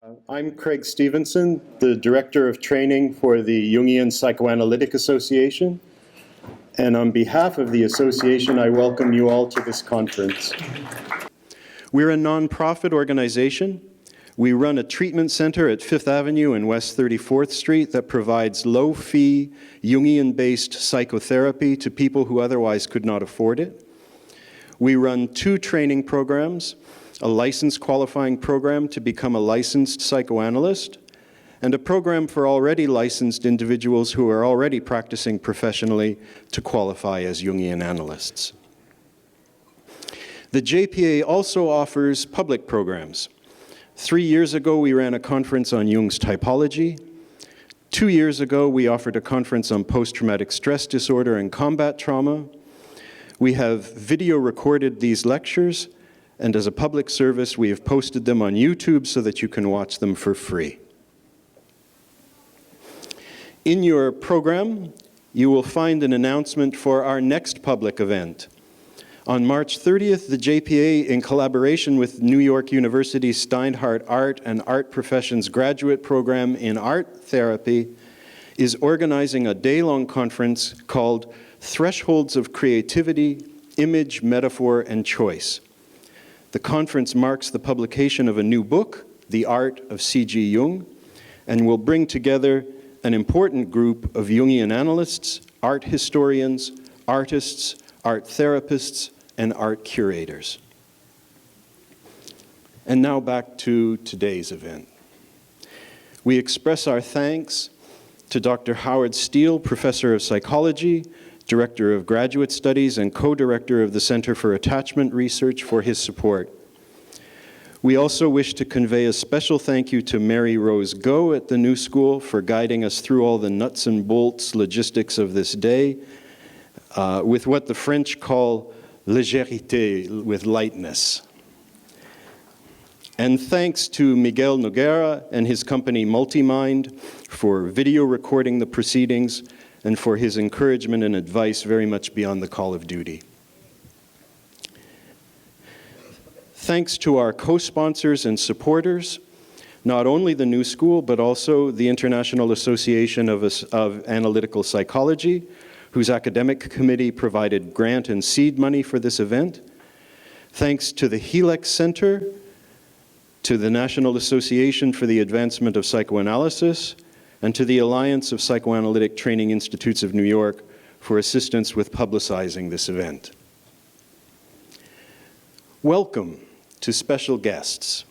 I'm Craig Stevenson, the Director of Training for the Jungian Psychoanalytic Association. And on behalf of the association, I welcome you all to this conference. We're a nonprofit organization. We run a treatment center at 5th Avenue and West 34th Street that provides low-fee, Jungian-based psychotherapy to people who otherwise could not afford it. We run 2 training programs, a license qualifying program to become a licensed psychoanalyst, and a program for already licensed individuals who are already practicing professionally to qualify as Jungian analysts. The JPA also offers public programs. 3 years ago, we ran a conference on Jung's typology. 2 years ago, we offered a conference on post-traumatic stress disorder and combat trauma. We have video recorded these lectures, and as a public service, we have posted them on YouTube so that you can watch them for free. In your program, you will find an announcement for our next public event. On March 30th, the JPA, in collaboration with New York University's Steinhardt Art and Art Professions Graduate Program in Art Therapy, is organizing a day-long conference called Thresholds of Creativity, Image, Metaphor, and Choice. The conference marks the publication of a new book, The Art of C.G. Jung, and will bring together an important group of Jungian analysts, art historians, artists, art therapists, and art curators. And now back to today's event. We express our thanks to Dr. Howard Steele, Professor of Psychology, Director of Graduate Studies, and co-director of the Center for Attachment Research for his support. We also wish to convey a special thank you to Mary Rose Go at the New School for guiding us through all the nuts and bolts logistics of this day with what the French call légèreté, with lightness. And thanks to Miguel Noguera and his company Multimind for video recording the proceedings and for his encouragement and advice very much beyond the call of duty. Thanks to our co-sponsors and supporters, not only the New School, but also the International Association of Analytical Psychology, whose academic committee provided grant and seed money for this event. Thanks to the Helix Center, to the National Association for the Advancement of Psychoanalysis, and to the Alliance of Psychoanalytic Training Institutes of New York for assistance with publicizing this event. Welcome to special guests,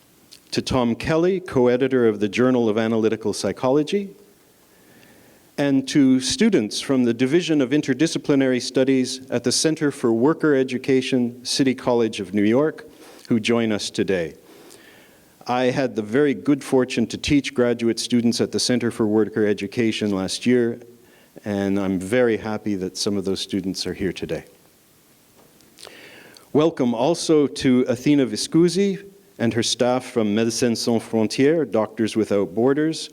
to Tom Kelly, co-editor of the Journal of Analytical Psychology, and to students from the Division of Interdisciplinary Studies at the Center for Worker Education, City College of New York, who join us today. I had the very good fortune to teach graduate students at the Center for Worker Education last year, and I'm very happy that some of those students are here today. Welcome also to Athena Viscusi and her staff from Médecins Sans Frontières, Doctors Without Borders,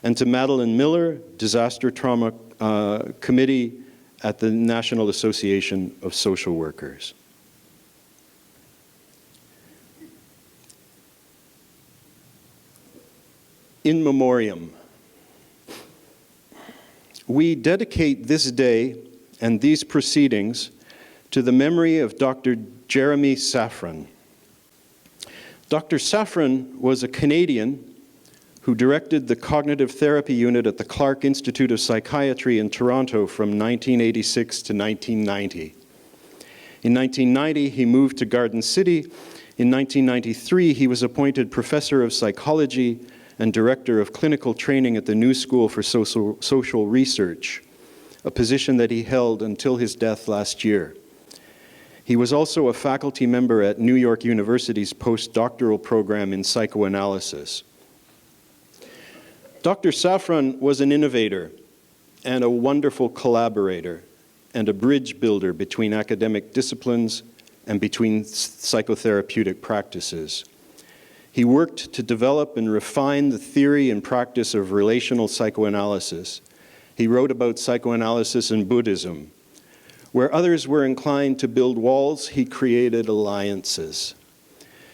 and to Madeline Miller, Disaster Trauma Committee at the National Association of Social Workers. In memoriam. We dedicate this day and these proceedings to the memory of Dr. Jeremy Safran. Dr. Safran was a Canadian who directed the Cognitive Therapy Unit at the Clark Institute of Psychiatry in Toronto from 1986 to 1990. In 1990, he moved to Garden City. In 1993, he was appointed Professor of Psychology and Director of Clinical Training at the New School for Social Research, a position that he held until his death last year. He was also a faculty member at New York University's postdoctoral program in psychoanalysis. Dr. Safran was an innovator and a wonderful collaborator and a bridge builder between academic disciplines and between psychotherapeutic practices. He worked to develop and refine the theory and practice of relational psychoanalysis. He wrote about psychoanalysis and Buddhism. Where others were inclined to build walls, he created alliances.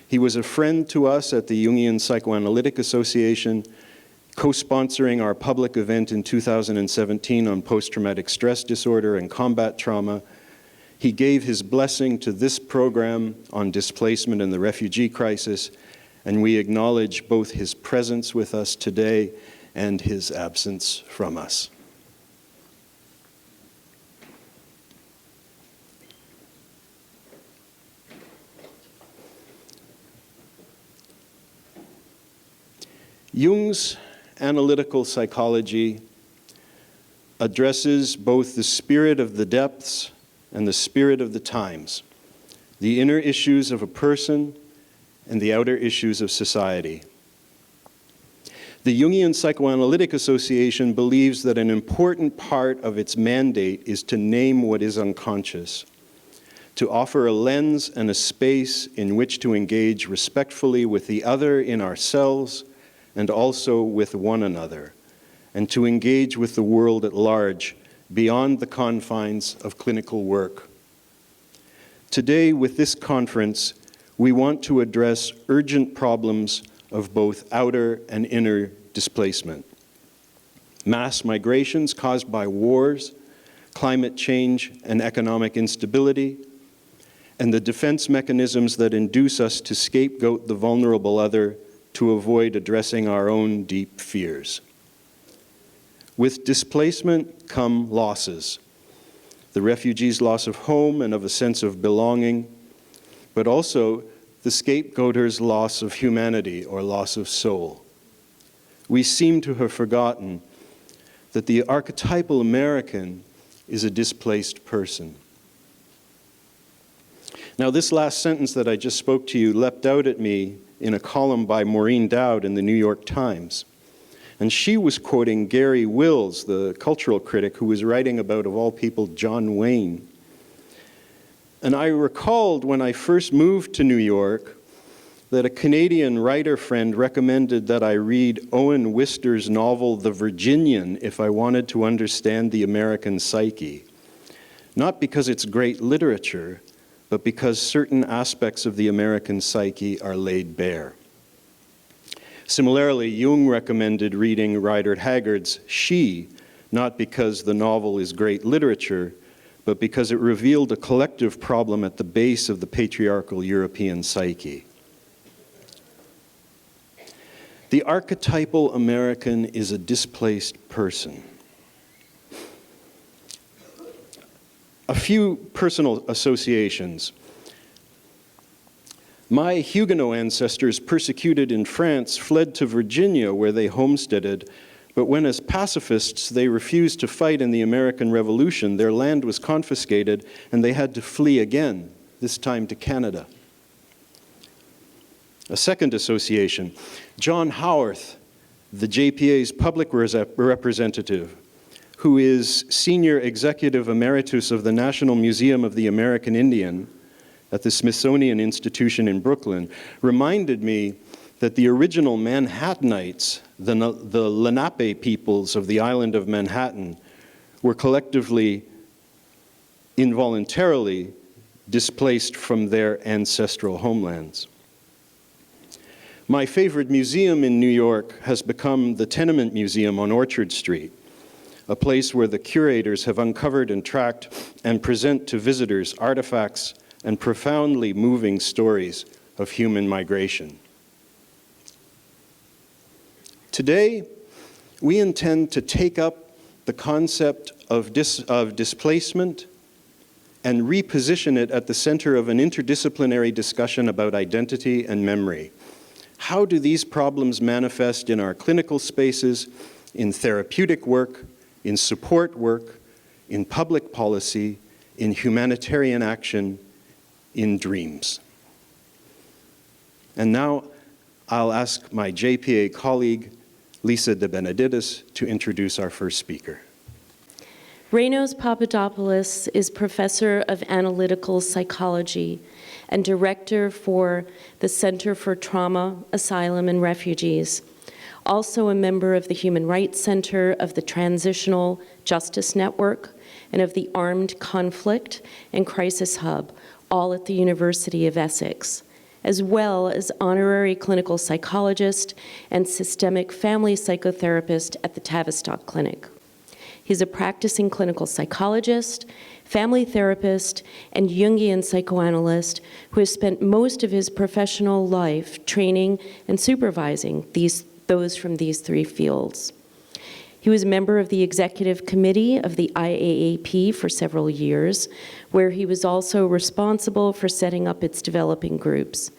He was a friend to us at the Jungian Psychoanalytic Association, co-sponsoring our public event in 2017 on post-traumatic stress disorder and combat trauma. He gave his blessing to this program on displacement and the refugee crisis, and we acknowledge both his presence with us today and his absence from us. Jung's analytical psychology addresses both the spirit of the depths and the spirit of the times, the inner issues of a person and the outer issues of society. The Jungian Psychoanalytic Association believes that an important part of its mandate is to name what is unconscious, to offer a lens and a space in which to engage respectfully with the other in ourselves and also with one another, and to engage with the world at large beyond the confines of clinical work. Today, with this conference, we want to address urgent problems of both outer and inner displacement. Mass migrations caused by wars, climate change, and economic instability, and the defense mechanisms that induce us to scapegoat the vulnerable other to avoid addressing our own deep fears. With displacement come losses. The refugee's loss of home and of a sense of belonging, but also the scapegoater's loss of humanity or loss of soul. We seem to have forgotten that the archetypal American is a displaced person. Now, this last sentence that I just spoke to you leapt out at me in a column by Maureen Dowd in the New York Times. And she was quoting Gary Wills, the cultural critic, who was writing about, of all people, John Wayne. And I recalled when I first moved to New York that a Canadian writer friend recommended that I read Owen Wister's novel, The Virginian, if I wanted to understand the American psyche. Not because it's great literature, but because certain aspects of the American psyche are laid bare. Similarly, Jung recommended reading Rider Haggard's She, not because the novel is great literature, but because it revealed a collective problem at the base of the patriarchal European psyche. The archetypal American is a displaced person. A few personal associations. My Huguenot ancestors, persecuted in France, fled to Virginia where they homesteaded, but when as pacifists they refused to fight in the American Revolution, their land was confiscated and they had to flee again, this time to Canada. A second association, John Howarth, the JPA's public representative, who is Senior Executive Emeritus of the National Museum of the American Indian at the Smithsonian Institution in Brooklyn, reminded me that the original Manhattanites, the Lenape peoples of the island of Manhattan, were collectively, involuntarily, displaced from their ancestral homelands. My favorite museum in New York has become the Tenement Museum on Orchard Street, a place where the curators have uncovered and tracked and present to visitors artifacts and profoundly moving stories of human migration. Today, we intend to take up the concept of displacement and reposition it at the center of an interdisciplinary discussion about identity and memory. How do these problems manifest in our clinical spaces, in therapeutic work, in support work, in public policy, in humanitarian action, in dreams? And now I'll ask my JPA colleague, Lisa De Benedictis, to introduce our first speaker. Renos Papadopoulos is Professor of Analytical Psychology and Director for the Center for Trauma, Asylum, and Refugees, also a member of the Human Rights Center of the Transitional Justice Network and of the Armed Conflict and Crisis Hub, all at the University of Essex, as well as honorary clinical psychologist and systemic family psychotherapist at the Tavistock Clinic. He's a practicing clinical psychologist, family therapist, and Jungian psychoanalyst who has spent most of his professional life training and supervising those from these three fields. He was a member of the executive committee of the IAAP for several years, where he was also responsible for setting up its developing groups.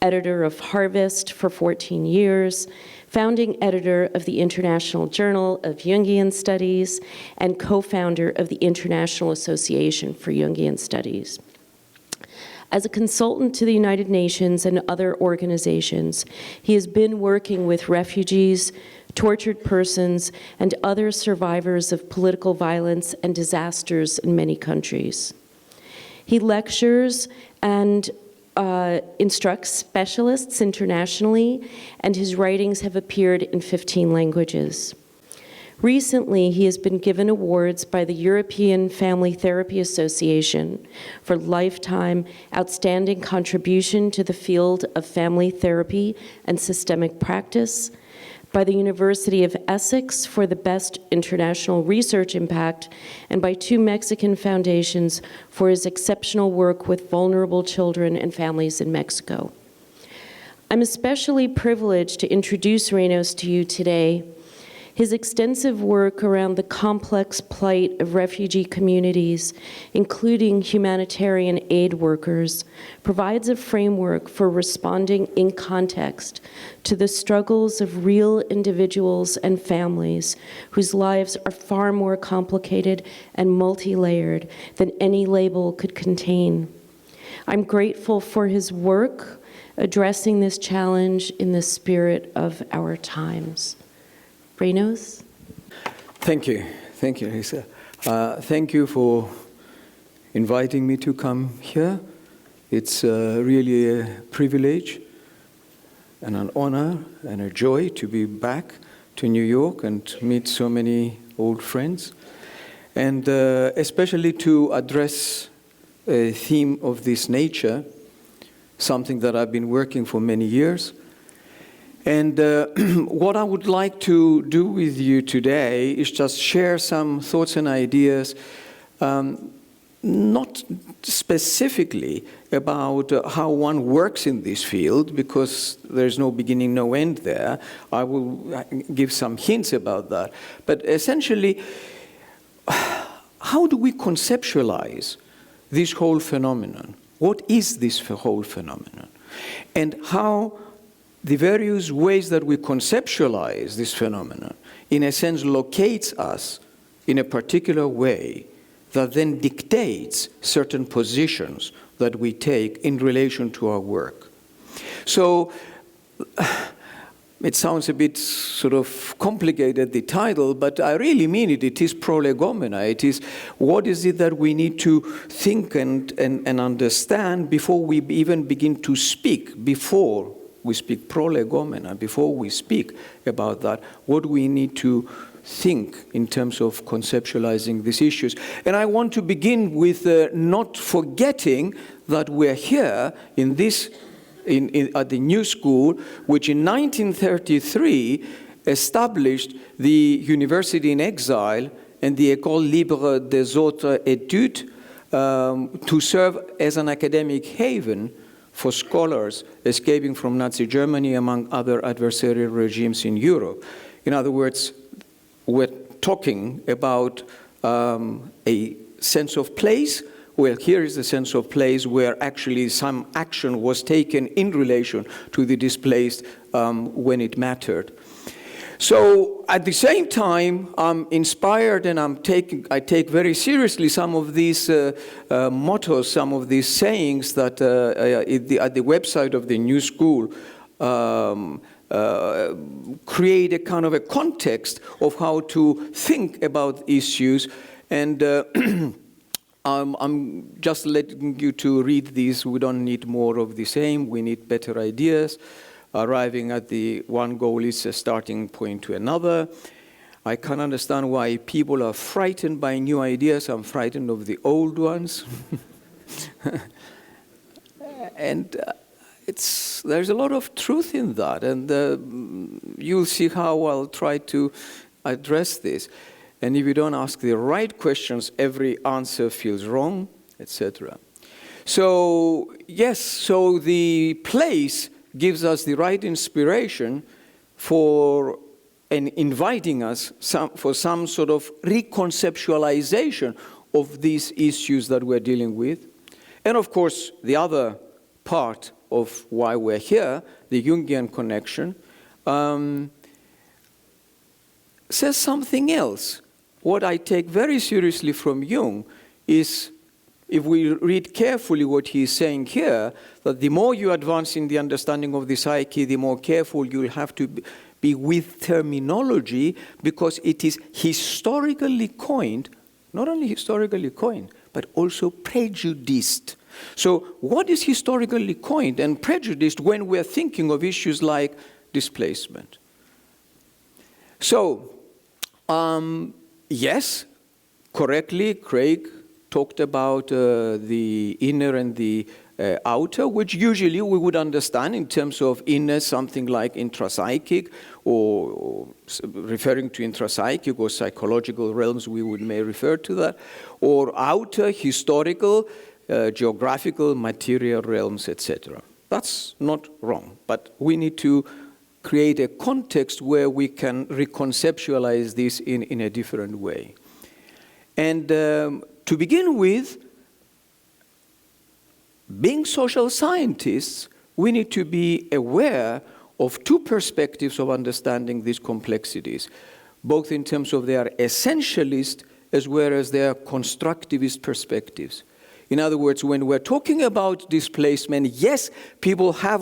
Editor of Harvest for 14 years, founding editor of the International Journal of Jungian Studies, and co-founder of the International Association for Jungian Studies. As a consultant to the United Nations and other organizations, he has been working with refugees, tortured persons, and other survivors of political violence and disasters in many countries. He lectures and instructs specialists internationally, and his writings have appeared in 15 languages. Recently, he has been given awards by the European Family Therapy Association for lifetime outstanding contribution to the field of family therapy and systemic practice, by the University of Essex for the best international research impact, and by 2 Mexican foundations for his exceptional work with vulnerable children and families in Mexico. I'm especially privileged to introduce Renos to you today. His extensive work around the complex plight of refugee communities, including humanitarian aid workers, provides a framework for responding in context to the struggles of real individuals and families whose lives are far more complicated and multi-layered than any label could contain. I'm grateful for his work addressing this challenge in the spirit of our times. Renos? Thank you, Lisa. Thank you for inviting me to come here. It's really a privilege and an honor and a joy to be back to New York and meet so many old friends, and especially to address a theme of this nature, something that I've been working for many years. And what I would like to do with you today is just share some thoughts and ideas, not specifically about how one works in this field, because there's no beginning, no end there. I will give some hints about that. But essentially, how do we conceptualize this whole phenomenon? What is this whole phenomenon? And how the various ways that we conceptualize this phenomenon, in a sense, locates us in a particular way that then dictates certain positions that we take in relation to our work. So it sounds a bit sort of complicated, the title, but I really mean it. It is prolegomena. It is what is it that we need to think and understand before we even begin to speak, before we speak prolegomena, before we speak about that, what we need to think in terms of conceptualizing these issues. And I want to begin with not forgetting that we're here in this, at the New School, which in 1933 established the University in Exile and the École Libre des Autres Études to serve as an academic haven for scholars escaping from Nazi Germany, among other adversarial regimes in Europe. In other words, we're talking about a sense of place. Well, here is the sense of place where actually some action was taken in relation to the displaced when it mattered. So at the same time, I'm inspired and I take very seriously some of these mottos, some of these sayings that at the website of the New School create a kind of a context of how to think about issues. And I'm just letting you to read these. We don't need more of the same. We need better ideas. Arriving at the one goal is a starting point to another. I can't understand why people are frightened by new ideas. I'm frightened of the old ones. And there's a lot of truth in that, and you'll see how I'll try to address this. And if you don't ask the right questions, every answer feels wrong, etc. So, yes, so the place gives us the right inspiration for and inviting us for some sort of reconceptualization of these issues that we're dealing with. And of course, the other part of why we're here, the Jungian connection, says something else. What I take very seriously from Jung is, if we read carefully what he's saying here, that the more you advance in the understanding of the psyche, the more careful you'll have to be with terminology, because it is historically coined, not only historically coined, but also prejudiced. So what is historically coined and prejudiced when we're thinking of issues like displacement? So, yes, correctly, Craig talked about the inner and the outer, which usually we would understand in terms of inner, something like intrapsychic, or referring to intrapsychic or psychological realms, may refer to that, or outer, historical, geographical, material realms, etc. That's not wrong, but we need to create a context where we can reconceptualize this in a different way. And to begin with, being social scientists, we need to be aware of two perspectives of understanding these complexities, both in terms of their essentialist as well as their constructivist perspectives. In other words, when we're talking about displacement, yes, people have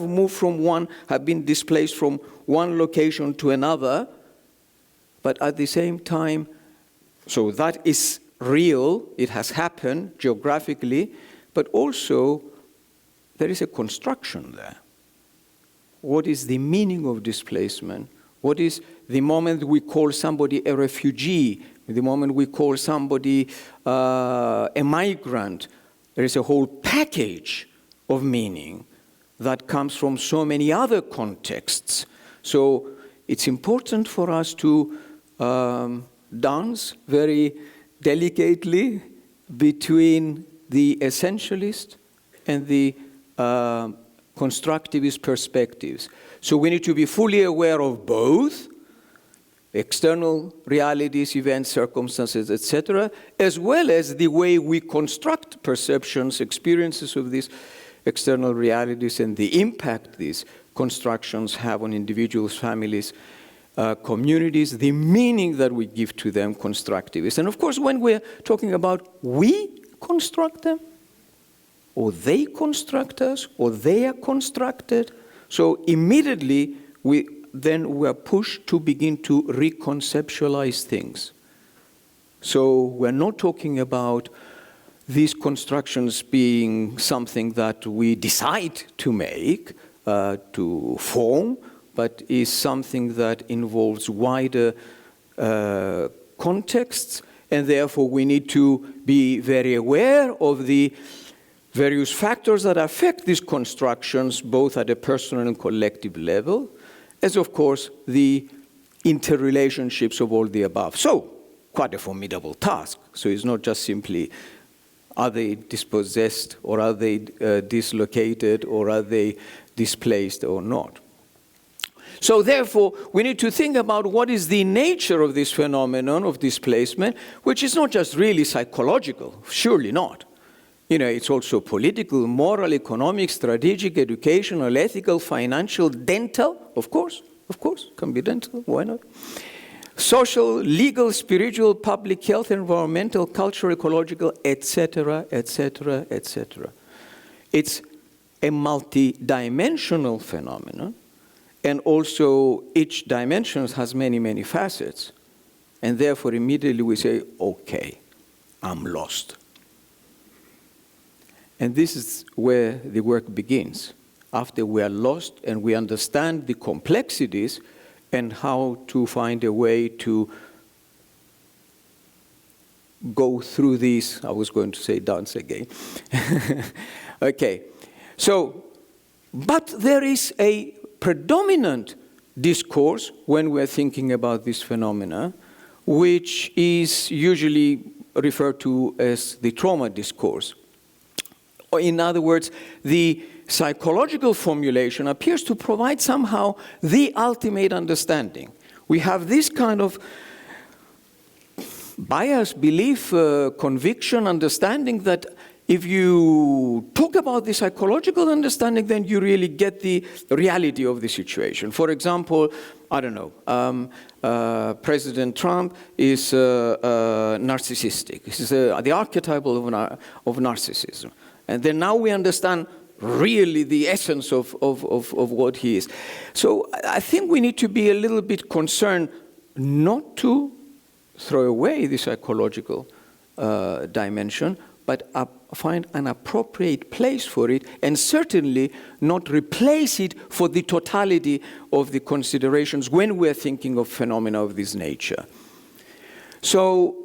been displaced from one location to another, but at the same time, so that is real, it has happened geographically, but also there is a construction there. What is the meaning of displacement? What is the moment we call somebody a refugee, the moment we call somebody a migrant? There is a whole package of meaning that comes from so many other contexts. So it's important for us to dance very delicately between the essentialist and the constructivist perspectives. So we need to be fully aware of both external realities, events, circumstances, etc., as well as the way we construct perceptions, experiences of these external realities, and the impact these constructions have on individuals, families, communities, the meaning that we give to them, constructivists. And of course, when we're talking about we construct them, or they construct us, or they are constructed, so immediately we are pushed to begin to reconceptualize things. So we're not talking about these constructions being something that we decide to make, to form, but is something that involves wider contexts, and therefore we need to be very aware of the various factors that affect these constructions, both at a personal and collective level, as of course the interrelationships of all the above. So, quite a formidable task. So it's not just simply, are they dispossessed, or are they dislocated, or are they displaced or not? So therefore, we need to think about what is the nature of this phenomenon of displacement, which is not just really psychological, surely not. You know, it's also political, moral, economic, strategic, educational, ethical, financial, dental, of course, can be dental, why not? Social, legal, spiritual, public health, environmental, cultural, ecological, etc., etc., etc. It's a multi-dimensional phenomenon, and also each dimension has many, many facets. And therefore, immediately we say, okay, I'm lost. And this is where the work begins. After we are lost and we understand the complexities and how to find a way to go through these, I was going to say dance again. Okay, so But there is a predominant discourse when we're thinking about this phenomena, which is usually referred to as the trauma discourse. Or in other words, the psychological formulation appears to provide somehow the ultimate understanding. We have this kind of bias, belief, conviction, understanding that if you talk about the psychological understanding, then you really get the reality of the situation. For example, I don't know, President Trump is narcissistic. He's the archetype of narcissism. And then now we understand really the essence of what he is. So I think we need to be a little bit concerned not to throw away the psychological dimension, but find an appropriate place for it, and certainly not replace it for the totality of the considerations when we're thinking of phenomena of this nature. So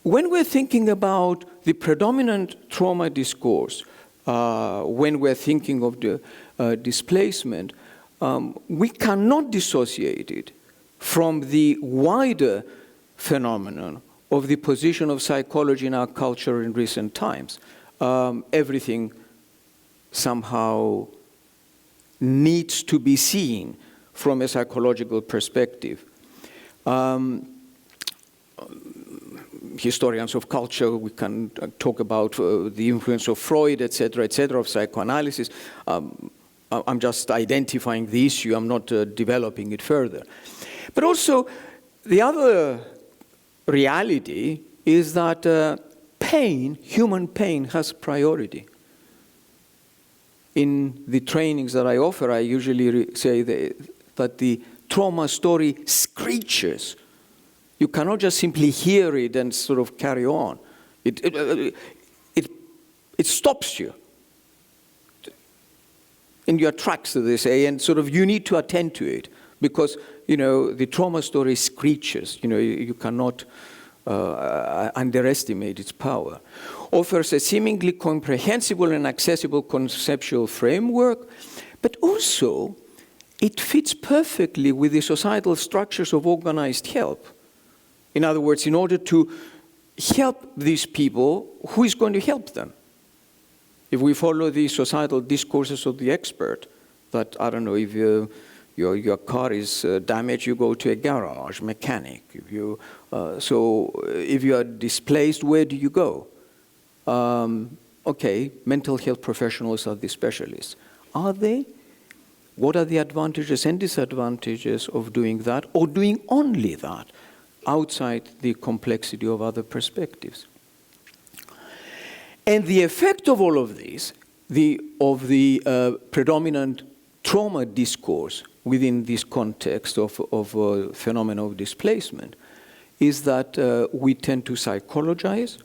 when we're thinking about the predominant trauma discourse, when we're thinking of the displacement, we cannot dissociate it from the wider phenomenon of the position of psychology in our culture in recent times. Everything somehow needs to be seen from a psychological perspective. Historians of culture, we can talk about the influence of Freud, etc., of psychoanalysis. I'm just identifying the issue, I'm not developing it further. But also, the other reality is that pain, human pain, has priority. In the trainings that I offer, I usually say that the trauma story screeches. You cannot just simply hear it and sort of carry on. It stops you in your tracks, as they say, and sort of you need to attend to it because, you know, the trauma story screeches. You know, you cannot underestimate its power. Offers a seemingly comprehensible and accessible conceptual framework, but also it fits perfectly with the societal structures of organized help. In other words, in order to help these people, who is going to help them? If we follow the societal discourses of the expert, that, I don't know, if your car is damaged, you go to a garage mechanic. So if you are displaced, where do you go? Okay, mental health professionals are the specialists. Are they? What are the advantages and disadvantages of doing that, or doing only that, outside the complexity of other perspectives? And the effect of all of this, of the predominant trauma discourse within this context of phenomena of displacement, is that we tend to psychologize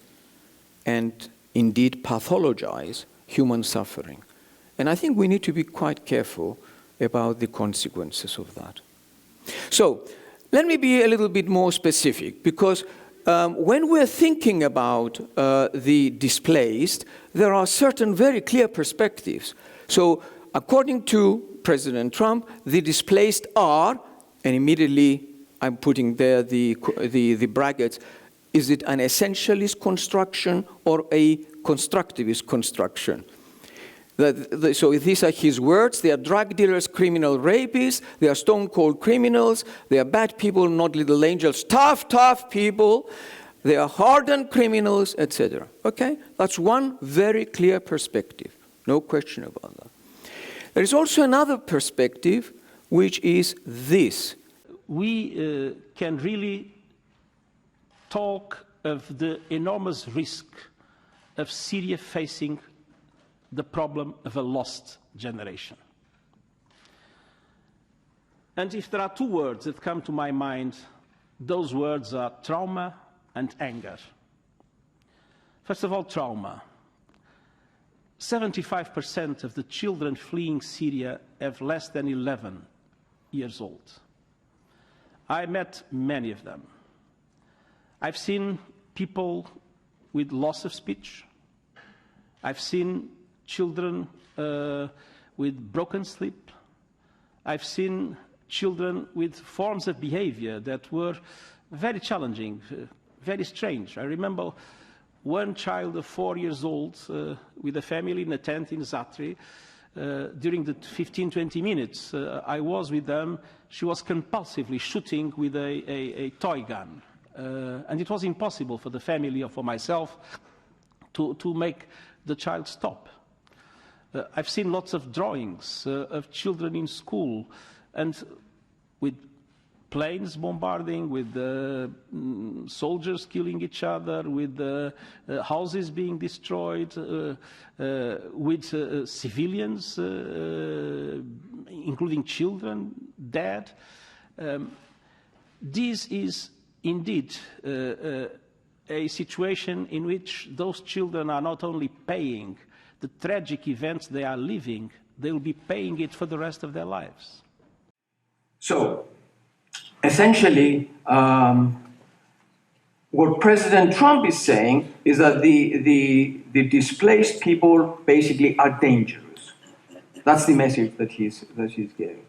and indeed pathologize human suffering. And I think we need to be quite careful about the consequences of that. So, let me be a little bit more specific, because when we're thinking about the displaced, there are certain very clear perspectives. So, according to President Trump, the displaced are, and immediately I'm putting there the brackets, is it an essentialist construction or a constructivist construction? So these are his words. They are drug dealers, criminal rapists. They are stone-cold criminals. They are bad people, not little angels. Tough people. They are hardened criminals, etc. Okay? That's one very clear perspective. No question about that. There is also another perspective, which is this. We can really talk of the enormous risk of Syria facing the problem of a lost generation. And if there are two words that come to my mind, those words are trauma and anger. First of all, trauma. 75% of the children fleeing Syria have less than 11 years old. I met many of them. I've seen people with loss of speech. I've seen children with broken sleep. I've seen children with forms of behavior that were very challenging, very strange. I remember one child of 4 years old with a family in a tent in Zatri. During the 15, 20 minutes I was with them, she was compulsively shooting with a toy gun. And it was impossible for the family or for myself to make the child stop. I've seen lots of drawings of children in school, and with planes bombarding, with soldiers killing each other, with houses being destroyed, with civilians, including children, dead. This is indeed a situation in which those children are not only paying the tragic events they are living, they will be paying it for the rest of their lives. So, essentially, what President Trump is saying is that the displaced people basically are dangerous. That's the message that he's giving.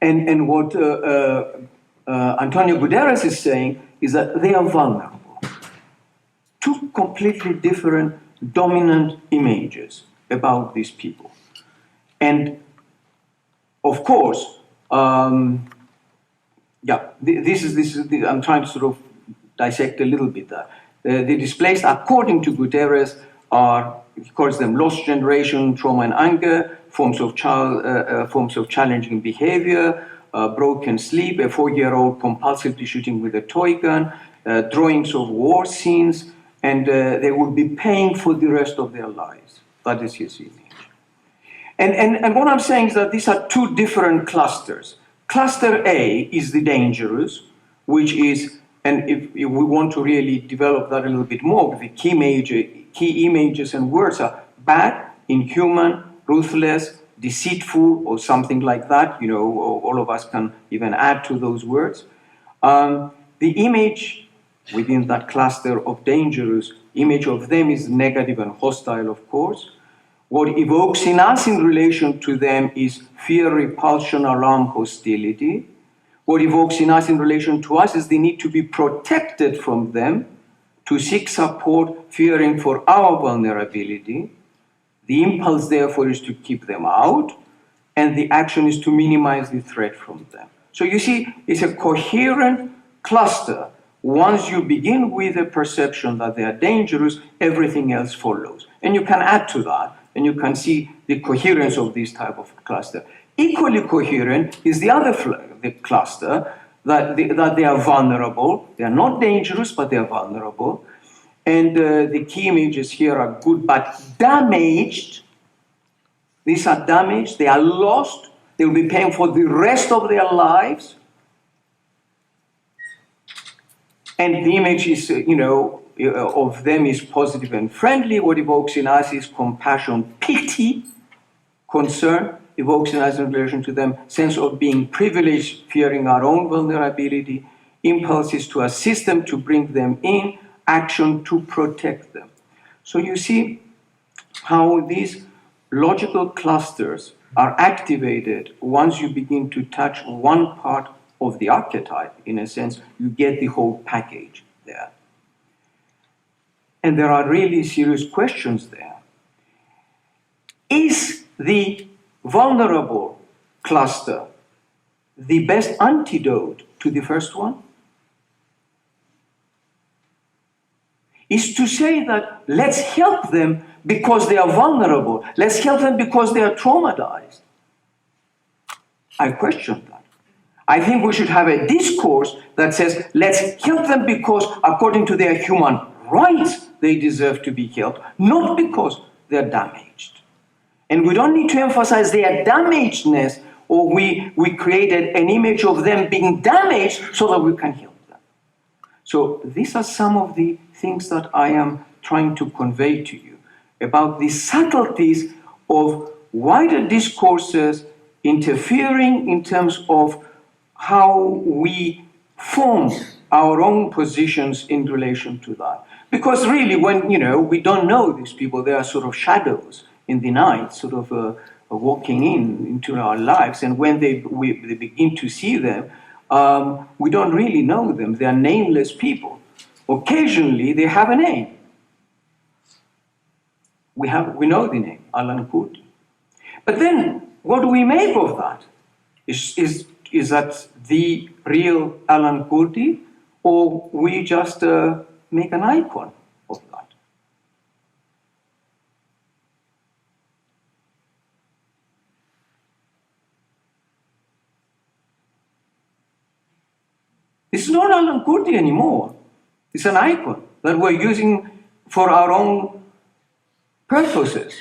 And what Antonio Guterres is saying is that they are vulnerable. Two completely different dominant images about these people. And of course, I'm trying to sort of dissect a little bit that. The displaced, according to Guterres, he calls them lost generation, trauma and anger, forms of challenging behavior, broken sleep, a 4-year-old compulsively shooting with a toy gun, drawings of war scenes, and they will be paying for the rest of their lives. That is his image. And what I'm saying is that these are two different clusters. Cluster A is the dangerous, which is, and if we want to really develop that a little bit more, the key images and words are bad, inhuman, ruthless, deceitful, or something like that. You know, all of us can even add to those words. The image within that cluster of dangerous, image of them is negative and hostile, of course. What evokes in us in relation to them is fear, repulsion, alarm, hostility. What evokes in us in relation to us is the need to be protected from them, to seek support, fearing for our vulnerability. The impulse, therefore, is to keep them out, and the action is to minimize the threat from them. So you see, it's a coherent cluster. Once you begin with a perception that they are dangerous, everything else follows. And you can add to that, and you can see the coherence of this type of cluster. Equally coherent is the other the cluster, that they are vulnerable. They are not dangerous, but they are vulnerable. And the key images here are good, but damaged. These are damaged, they are lost, they will be paying for the rest of their lives. And the image is, of them is positive and friendly. What evokes in us is compassion, pity, concern, evokes in us in relation to them, sense of being privileged, fearing our own vulnerability, impulses to assist them, to bring them in, action to protect them. So you see how these logical clusters are activated once you begin to touch one part of the archetype. In a sense, you get the whole package there. And there are really serious questions there. Is the vulnerable cluster the best antidote to the first one? Is to say that let's help them because they are vulnerable. Let's help them because they are traumatized. I question that. I think we should have a discourse that says, let's help them because according to their human rights, they deserve to be helped, not because they're damaged. And we don't need to emphasize their damagedness, or we created an image of them being damaged so that we can help them. So these are some of the things that I am trying to convey to you about the subtleties of wider discourses interfering in terms of how we form our own positions in relation to that. Because really, when we don't know these people, they are sort of shadows in the night, sort of walking into our lives, and when they begin to see them, we don't really know them. They are nameless people. Occasionally, they have a name. We know the name, Alan Kurdi. But then, what do we make of that? Is that the real Alan Kurdi, or we just make an icon of that? It's not Alan Kurdi anymore. It's an icon that we're using for our own purposes.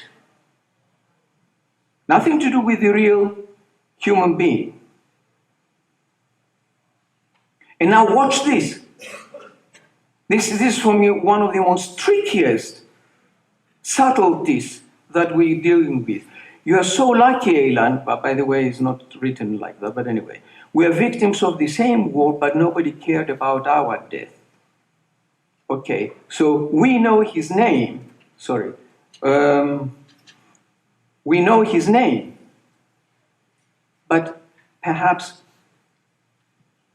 Nothing to do with the real human being. And now watch this. This is for me one of the most trickiest subtleties that we're dealing with. You are so lucky, Elan, but by the way, it's not written like that, but anyway. We are victims of the same war, but nobody cared about our death. Okay, so we know his name. Sorry. We know his name, but perhaps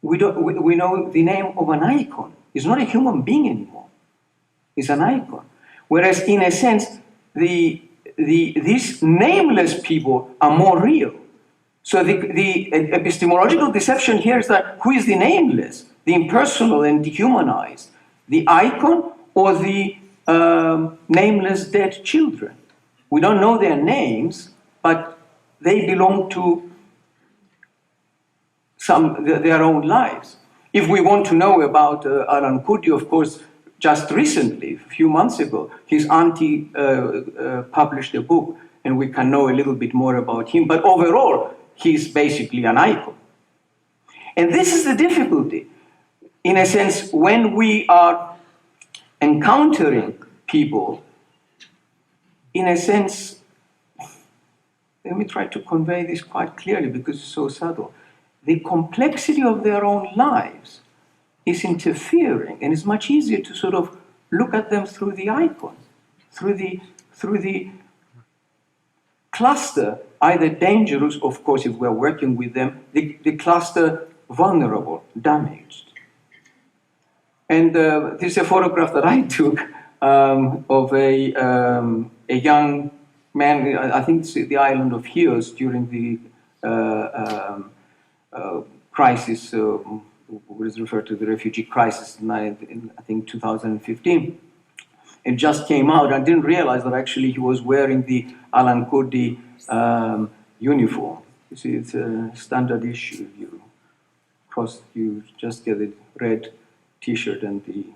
we know the name of an icon. It's not a human being anymore. It's an icon. Whereas, in a sense, these nameless people are more real. So the epistemological deception here is that who is the nameless, the impersonal and dehumanized, the icon or the nameless dead children? We don't know their names, but they belong to their own lives. If we want to know about Alan Kurdi, of course, just recently, a few months ago, his auntie published a book, and we can know a little bit more about him. But overall, he's basically an icon. And this is the difficulty. In a sense, when we are encountering people, in a sense, let me try to convey this quite clearly because it's so subtle. The complexity of their own lives is interfering, and it's much easier to sort of look at them through the icon, through the cluster, either dangerous, of course, if we're working with them, the cluster vulnerable, damaged. And this is a photograph that I took of a young man, I think it's the island of Chios during the crisis, what is referred to the refugee crisis in I think 2015. It just came out. I didn't realize that actually he was wearing the Alan Kurdi uniform. You see, it's a standard issue. You just get the red T-shirt and the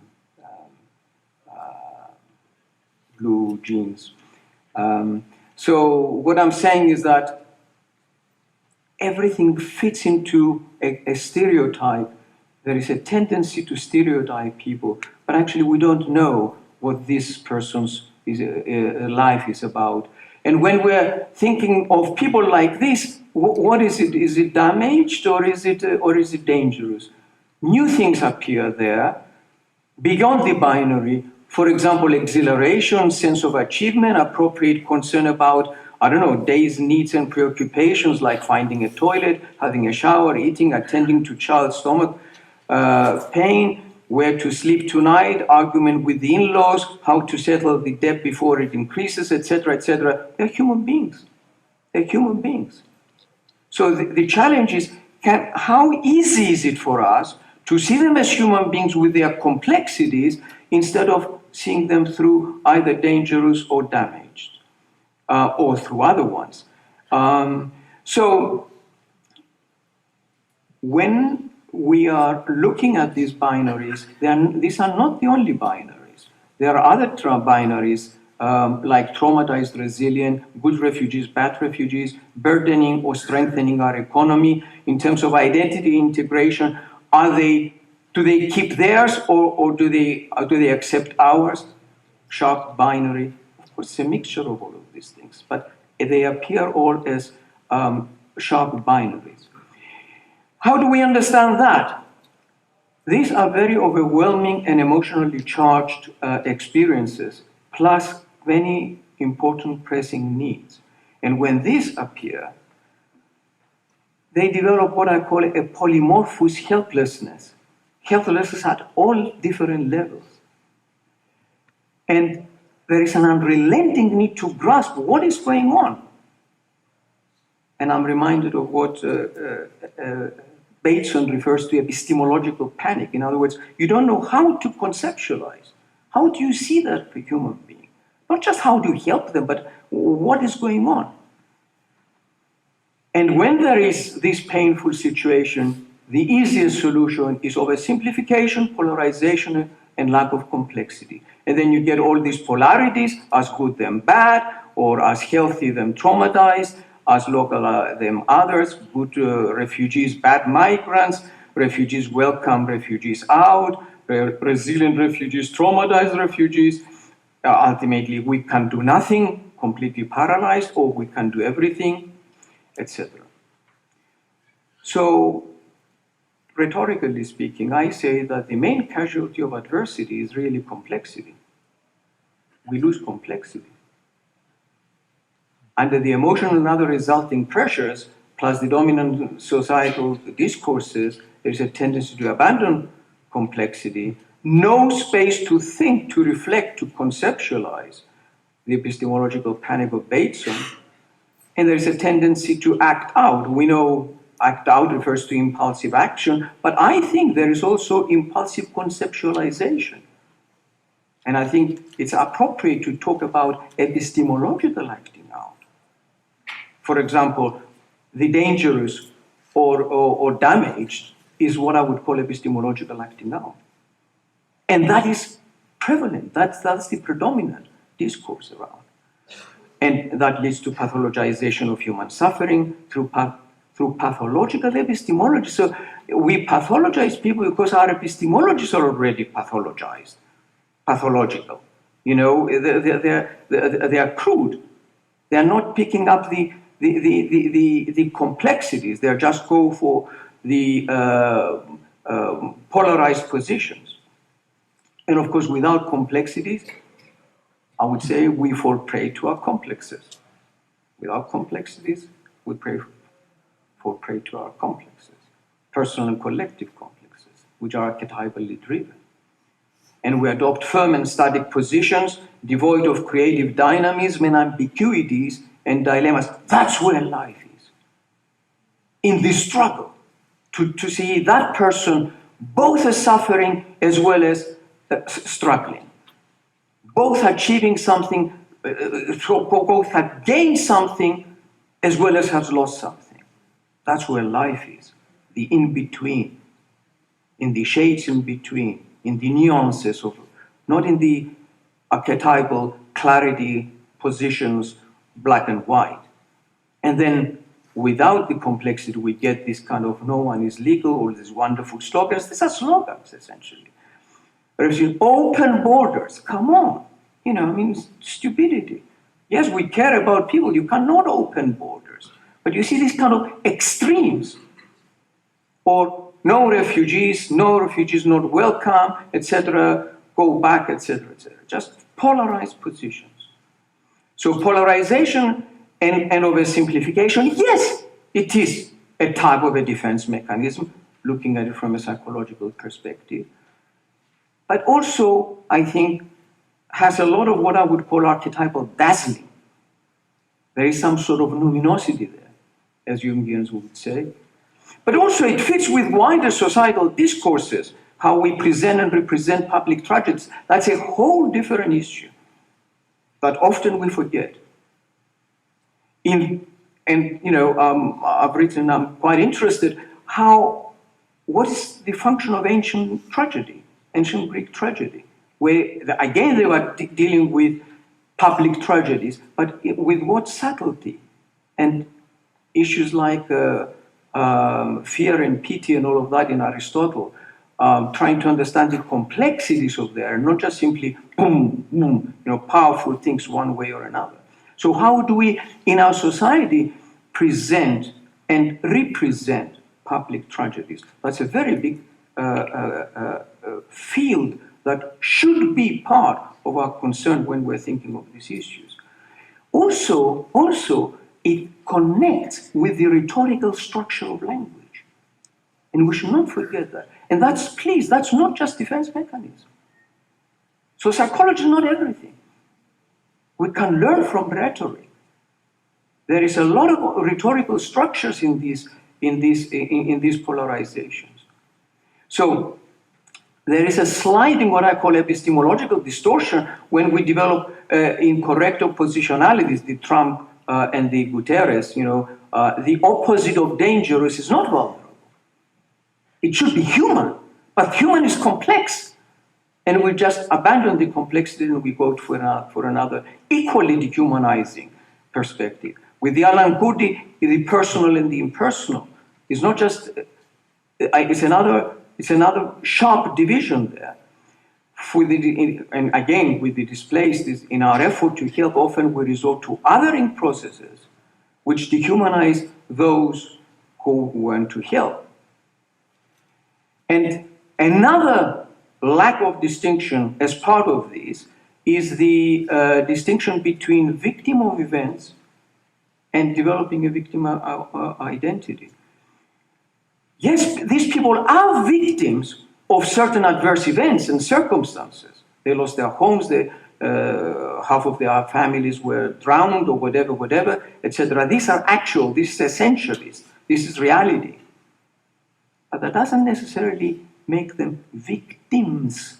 blue jeans. So what I'm saying is that everything fits into a stereotype. There is a tendency to stereotype people, but actually we don't know what this person's life is about. And when we're thinking of people like this, what is it? Is it damaged or is it dangerous? New things appear there beyond the binary. For example, exhilaration, sense of achievement, appropriate concern about, I don't know, days, needs, and preoccupations like finding a toilet, having a shower, eating, attending to child's stomach pain, where to sleep tonight, argument with the in-laws, how to settle the debt before it increases, etc., etc. They're human beings. They're human beings. So the challenge is, how easy is it for us to see them as human beings with their complexities instead of seeing them through either dangerous or damaged, or through other ones. So when we are looking at these binaries, these are not the only binaries. There are other binaries like traumatized, resilient, good refugees, bad refugees, burdening or strengthening our economy. In terms of identity integration, do they keep theirs or do they accept ours? Sharp binary. Of course, it's a mixture of all of these things, but they appear all as sharp binaries. How do we understand that? These are very overwhelming and emotionally charged experiences, plus many important pressing needs. And when these appear, they develop what I call a polymorphous helplessness. Helplessness at all different levels. And there is an unrelenting need to grasp what is going on. And I'm reminded of what Bateson refers to epistemological panic. In other words, you don't know how to conceptualize. How do you see that human being? Not just how do you help them, but what is going on? And when there is this painful situation, the easiest solution is oversimplification, polarization, and lack of complexity. And then you get all these polarities, as good them bad, or as healthy them traumatized, as local them others, good refugees, bad migrants, refugees welcome, refugees out, resilient refugees, traumatized refugees. Ultimately, we can do nothing, completely paralyzed, or we can do everything, etc. So, rhetorically speaking, I say that the main casualty of adversity is really complexity. We lose complexity. Under the emotional and other resulting pressures, plus the dominant societal discourses, there's a tendency to abandon complexity, no space to think, to reflect, to conceptualize, the epistemological panic of Bateson, and there's a tendency to act out. We know act out refers to impulsive action, but I think there is also impulsive conceptualization. And I think it's appropriate to talk about epistemological acting out. For example, the dangerous or damaged is what I would call epistemological acting out. And that is prevalent, that's the predominant discourse around. And that leads to pathologization of human suffering through pathological epistemology. So we pathologize people because our epistemologies are already pathologized, pathological. You know, they are crude. They are not picking up the complexities. They just go for the polarized positions. And of course, without complexities, I would say we fall prey to our complexes. Without complexities, we fall prey to our complexes, personal and collective complexes, which are archetypally driven. And we adopt firm and static positions, devoid of creative dynamism and ambiguities and dilemmas. That's where life is. In this struggle, to see that person both as suffering as well as struggling, both achieving something, both have gained something as well as has lost something. That's where life is, the in-between, in the shades in between, in the nuances of, not in the archetypal clarity positions, black and white. And then without the complexity, we get this kind of no one is legal, or these wonderful slogans. These are slogans, essentially. Open borders, come on. You know, I mean, stupidity. Yes, we care about people. You cannot open borders. But you see these kind of extremes. Or no refugees not welcome, etc., go back, etc., etc. Just polarized positions. So polarization and oversimplification, yes, it is a type of a defense mechanism, looking at it from a psychological perspective. But also, I think, has a lot of what I would call archetypal dazzling. There is some sort of luminosity there, as Jungians would say. But also it fits with wider societal discourses, how we present and represent public tragedies. That's a whole different issue that often we forget. I've written, I'm quite interested, what is the function of ancient tragedy? Ancient Greek tragedy, where, again, they were dealing with public tragedies, but with what subtlety? And issues like fear and pity and all of that in Aristotle, trying to understand the complexities of there, not just simply boom, boom, powerful things one way or another. So how do we, in our society, present and represent public tragedies? That's a very big field that should be part of our concern when we're thinking of these issues. Also, it connects with the rhetorical structure of language. And we should not forget that. And that's not just defense mechanism. So psychology is not everything. We can learn from rhetoric. There is a lot of rhetorical structures in these polarizations. So there is a sliding, what I call epistemological distortion, when we develop incorrect oppositionalities, the Trump and the Guterres, the opposite of dangerous is not vulnerable. It should be human, but human is complex. And we just abandon the complexity and we go for another equally dehumanizing perspective. With the Alan Kurdi, the personal and the impersonal is not just, it's another sharp division there. And again, with the displaced, in our effort to help, often we resort to othering processes which dehumanize those who want to help. And another lack of distinction as part of this is the distinction between victim of events and developing a victim identity. Yes, these people are victims of certain adverse events and circumstances. They lost their homes, half of their families were drowned or whatever, etc. These are actual, this is essentialist, this is reality. But that doesn't necessarily make them victims.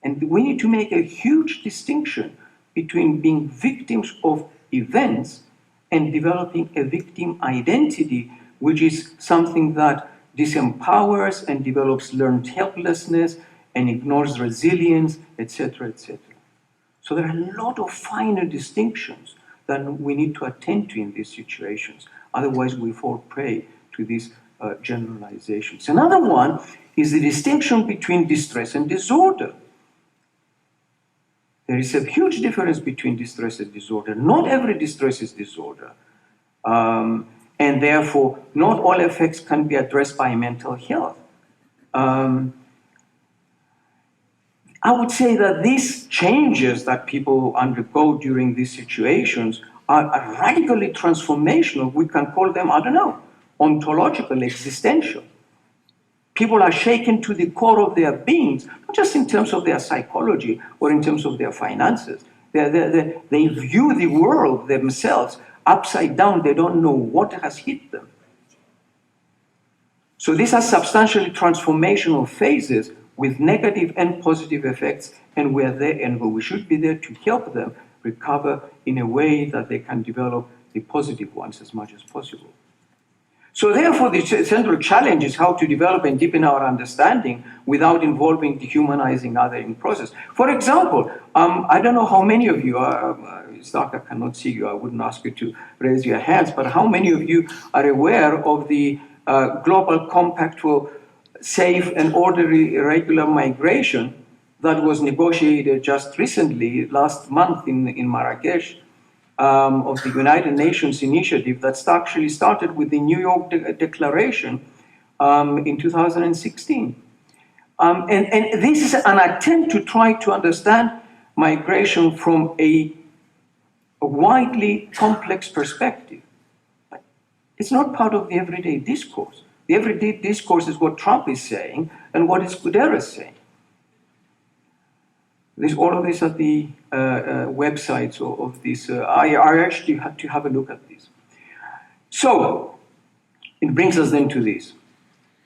And we need to make a huge distinction between being victims of events and developing a victim identity, which is something that disempowers and develops learned helplessness and ignores resilience, etc., etc. So there are a lot of finer distinctions that we need to attend to in these situations. Otherwise, we fall prey to these generalizations. Another one is the distinction between distress and disorder. There is a huge difference between distress and disorder. Not every distress is disorder. And therefore, not all effects can be addressed by mental health. I would say that these changes that people undergo during these situations are radically transformational. We can call them, ontological, existential. People are shaken to the core of their beings, not just in terms of their psychology or in terms of their finances. They view the world themselves upside down. They don't know what has hit them. So these are substantially transformational phases with negative and positive effects, and we're there, and we should be there to help them recover in a way that they can develop the positive ones as much as possible. So therefore, the central challenge is how to develop and deepen our understanding without involving dehumanizing othering process. For example, I don't know how many of you, Stark, I cannot see you, I wouldn't ask you to raise your hands, but how many of you are aware of the Global Compact for Safe and Orderly Irregular Migration that was negotiated just recently, last month in Marrakesh, of the United Nations initiative that actually started with the New York Declaration in 2016. And this is an attempt to try to understand migration from a widely complex perspective. But it's not part of the everyday discourse. The everyday discourse is what Trump is saying and what is Guterres saying. All of this at the websites of this. I urge you to have a look at this. So, it brings us then to this.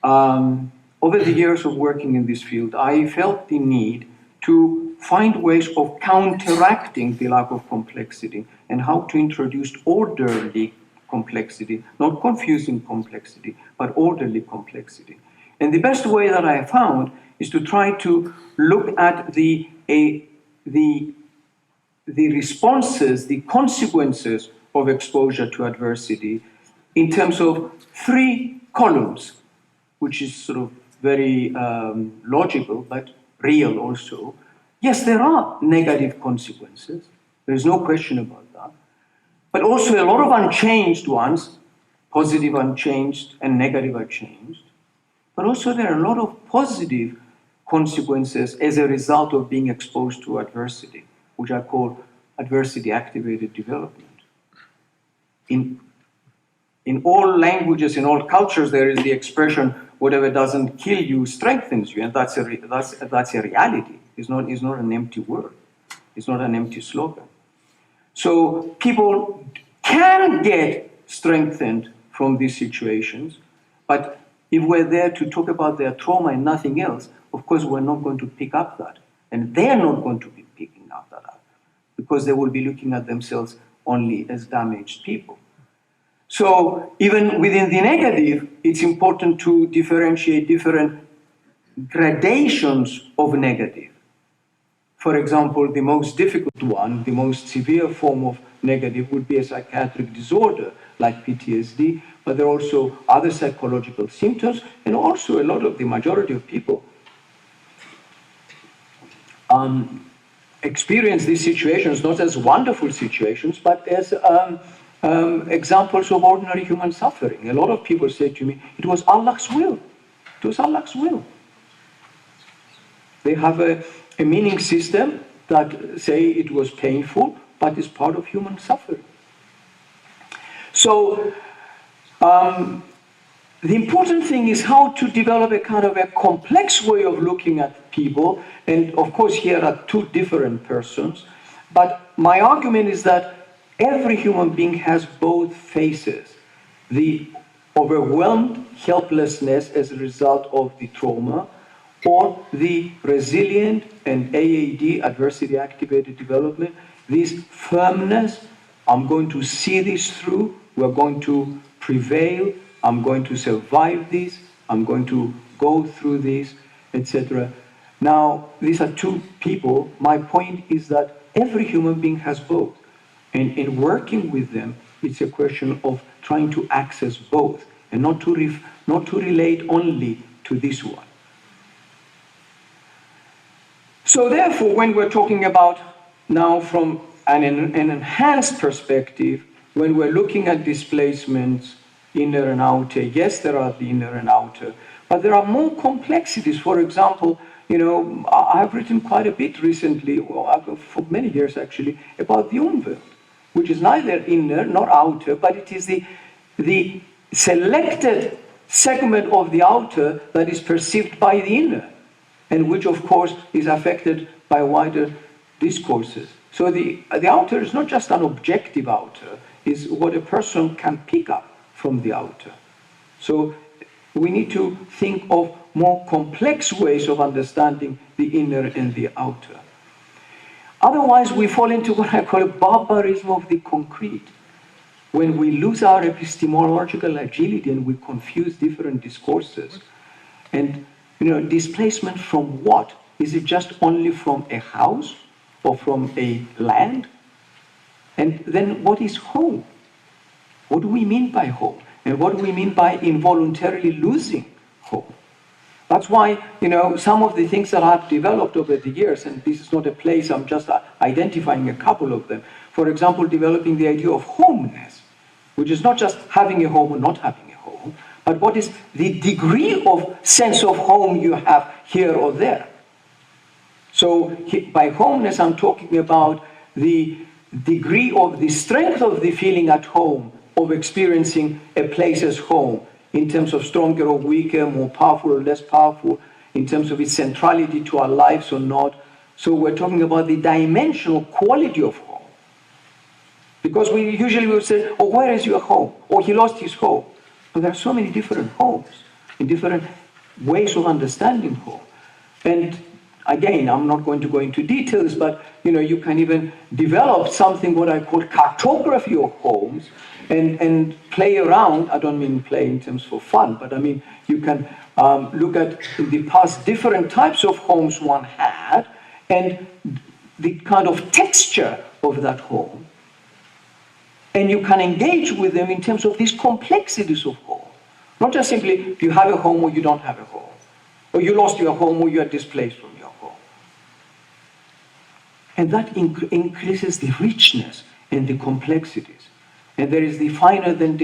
Over the years of working in this field, I felt the need to find ways of counteracting the lack of complexity and how to introduce orderly complexity, not confusing complexity, but orderly complexity. And the best way that I found is to try to look at the responses, the consequences of exposure to adversity in terms of three columns, which is sort of very logical, but real also. Yes, there are negative consequences. There's no question about that. But also a lot of unchanged ones, positive unchanged and negative unchanged. But also there are a lot of positive consequences as a result of being exposed to adversity, which I call adversity-activated development. in all languages, in all cultures, there is the expression, whatever doesn't kill you strengthens you, and that's a reality. It's not an empty word. It's not an empty slogan. So people can get strengthened from these situations, but if we're there to talk about their trauma and nothing else, of course we're not going to pick up that. And they're not going to be picking up that because they will be looking at themselves only as damaged people. So even within the negative, it's important to differentiate different gradations of negative. For example, the most difficult one, the most severe form of negative would be a psychiatric disorder like PTSD, but there are also other psychological symptoms, and also a lot of the majority of people experience these situations not as wonderful situations, but as examples of ordinary human suffering. A lot of people say to me, it was Allah's will. It was Allah's will. They have a meaning system that say it was painful, but it's part of human suffering. So the important thing is how to develop a kind of a complex way of looking at people. And of course, here are two different persons. But my argument is that every human being has both faces. The overwhelmed helplessness as a result of the trauma, or the resilient and AAD, adversity activated development, this firmness, I'm going to see this through, we're going to prevail, I'm going to survive this, I'm going to go through this, etc. Now, these are two people. My point is that every human being has both. And in working with them, it's a question of trying to access both and not to relate only to this one. So therefore, when we're talking about now from an enhanced perspective, when we're looking at displacements, inner and outer, yes, there are the inner and outer, but there are more complexities. For example, I've written quite a bit recently, for many years actually, about the Umwelt, which is neither inner nor outer, but it is the selected segment of the outer that is perceived by the inner, and which, of course, is affected by wider discourses. So the outer is not just an objective outer, it's what a person can pick up from the outer. So we need to think of more complex ways of understanding the inner and the outer. Otherwise, we fall into what I call a barbarism of the concrete, when we lose our epistemological agility and we confuse different discourses. And displacement from what? Is it just only from a house or from a land? And then what is home? What do we mean by home? And what do we mean by involuntarily losing home? That's why, some of the things that I've developed over the years, and this is not a place, I'm just identifying a couple of them. For example, developing the idea of homeness, which is not just having a home or not having a home, but what is the degree of sense of home you have here or there. So by homeness, I'm talking about the degree of the strength of the feeling at home, of experiencing a place as home, in terms of stronger or weaker, more powerful or less powerful, in terms of its centrality to our lives or not. So we're talking about the dimensional quality of home. Because we usually will say, oh, where is your home? Oh, he lost his home. But there are so many different homes, and different ways of understanding home. And again, I'm not going to go into details, but you can even develop something what I call cartography of homes, and play around. I don't mean play in terms for fun, but I mean you can look at in the past different types of homes one had, and the kind of texture of that home. And you can engage with them in terms of these complexities of home. Not just simply you have a home or you don't have a home, or you lost your home or you are displaced from your home. And that increases the richness and the complexities. And there is the finer than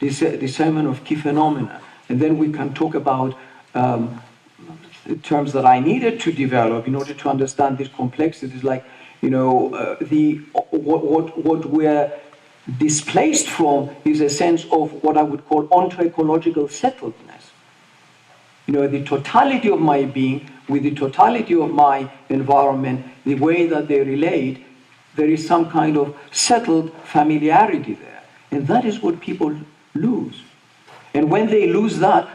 discernment of key phenomena. And then we can talk about the terms that I needed to develop in order to understand these complexities, like what we're displaced from is a sense of what I would call onto-ecological settledness. The totality of my being with the totality of my environment, the way that they relate, there is some kind of settled familiarity there. And that is what people lose. And when they lose that,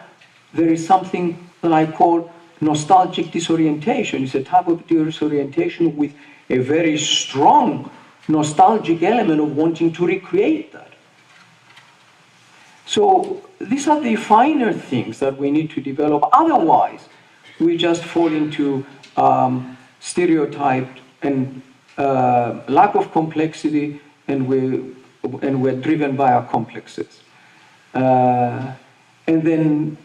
there is something that I call nostalgic disorientation. It's a type of disorientation with a very strong nostalgic element of wanting to recreate that. So these are the finer things that we need to develop. Otherwise, we just fall into stereotyped and lack of complexity, and we're driven by our complexes. And then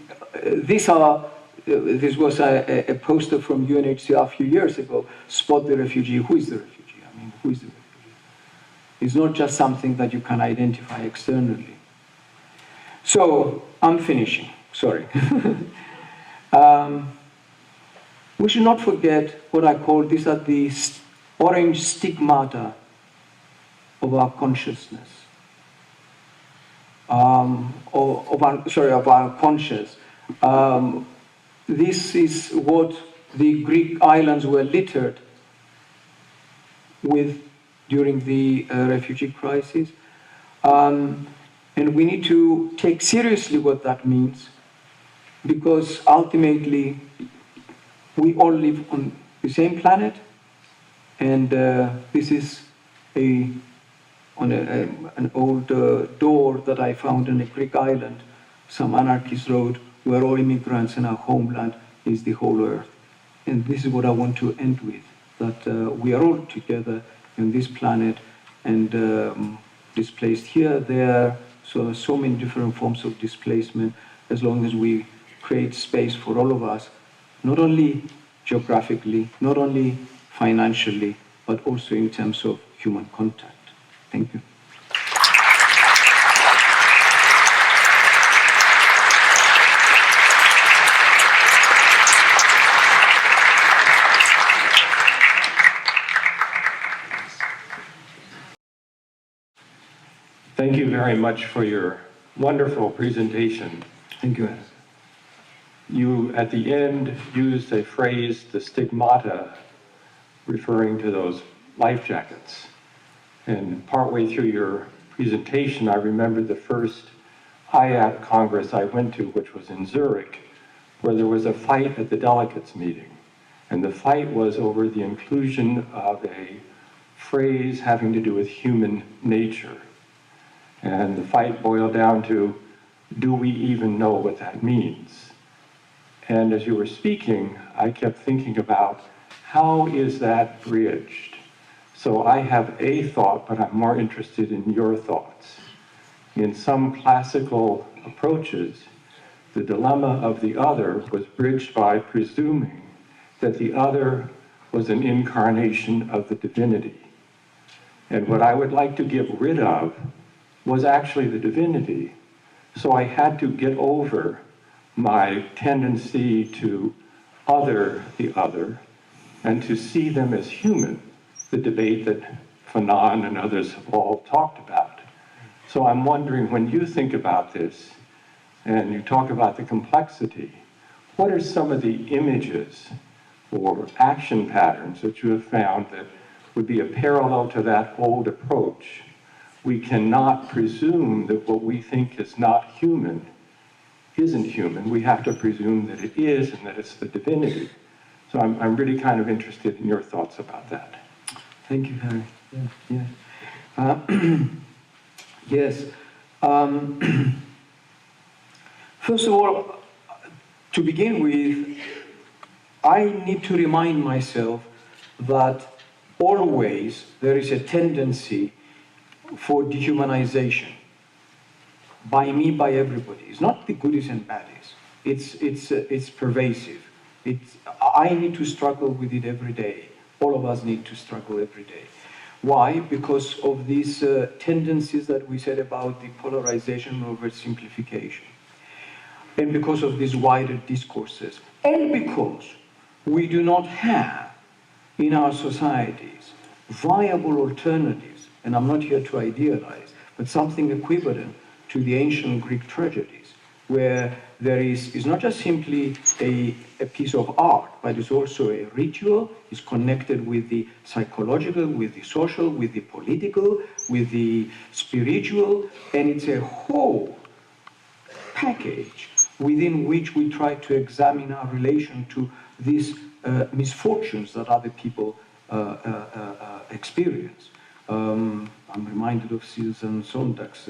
this was a poster from UNHCR a few years ago, Spot the Refugee. Who is the refugee? I mean, who is the refugee? It's not just something that you can identify externally. So, I'm finishing, sorry. We should not forget what I call, these are the orange stigmata of our consciousness. Of our conscience. This is what the Greek islands were littered with during the refugee crisis. And we need to take seriously what that means, because ultimately we all live on the same planet, and this is an old door that I found on a Greek island. Some anarchist wrote, "We're all immigrants and our homeland is the whole earth." And this is what I want to end with, that we are all together on this planet, and displaced here, there, so many different forms of displacement. As long as we create space for all of us, not only geographically, not only financially, but also in terms of human contact. Thank you. Thank you very much for your wonderful presentation. Thank you. You, at the end, used a phrase, the stigmata, referring to those life jackets. And partway through your presentation, I remember the first IAT Congress I went to, which was in Zurich, where there was a fight at the delegates meeting. And the fight was over the inclusion of a phrase having to do with human nature. And the fight boiled down to, do we even know what that means? And as you were speaking, I kept thinking about, how is that bridged? So I have a thought, but I'm more interested in your thoughts. In some classical approaches, the dilemma of the other was bridged by presuming that the other was an incarnation of the divinity. And what I would like to get rid of was actually the divinity. So I had to get over my tendency to other the other and to see them as human, the debate that Fanon and others have all talked about. So I'm wondering, when you think about this and you talk about the complexity, what are some of the images or action patterns that you have found that would be a parallel to that old approach? We cannot presume that what we think is not human isn't human. We have to presume that it is, and that it's the divinity. So I'm really kind of interested in your thoughts about that. Thank you, Harry. Yes. First of all, to begin with, I need to remind myself that always there is a tendency for dehumanization, by me, by everybody. It's not the goodies and baddies. It's pervasive. I need to struggle with it every day. All of us need to struggle every day. Why? Because of these tendencies that we said about the polarization and oversimplification, and because of these wider discourses, and because we do not have in our societies viable alternatives. And I'm not here to idealize, but something equivalent to the ancient Greek tragedies, where there is not just simply a piece of art, but it's also a ritual, it's connected with the psychological, with the social, with the political, with the spiritual, and it's a whole package within which we try to examine our relation to these misfortunes that other people experience. I'm reminded of Susan Sontag's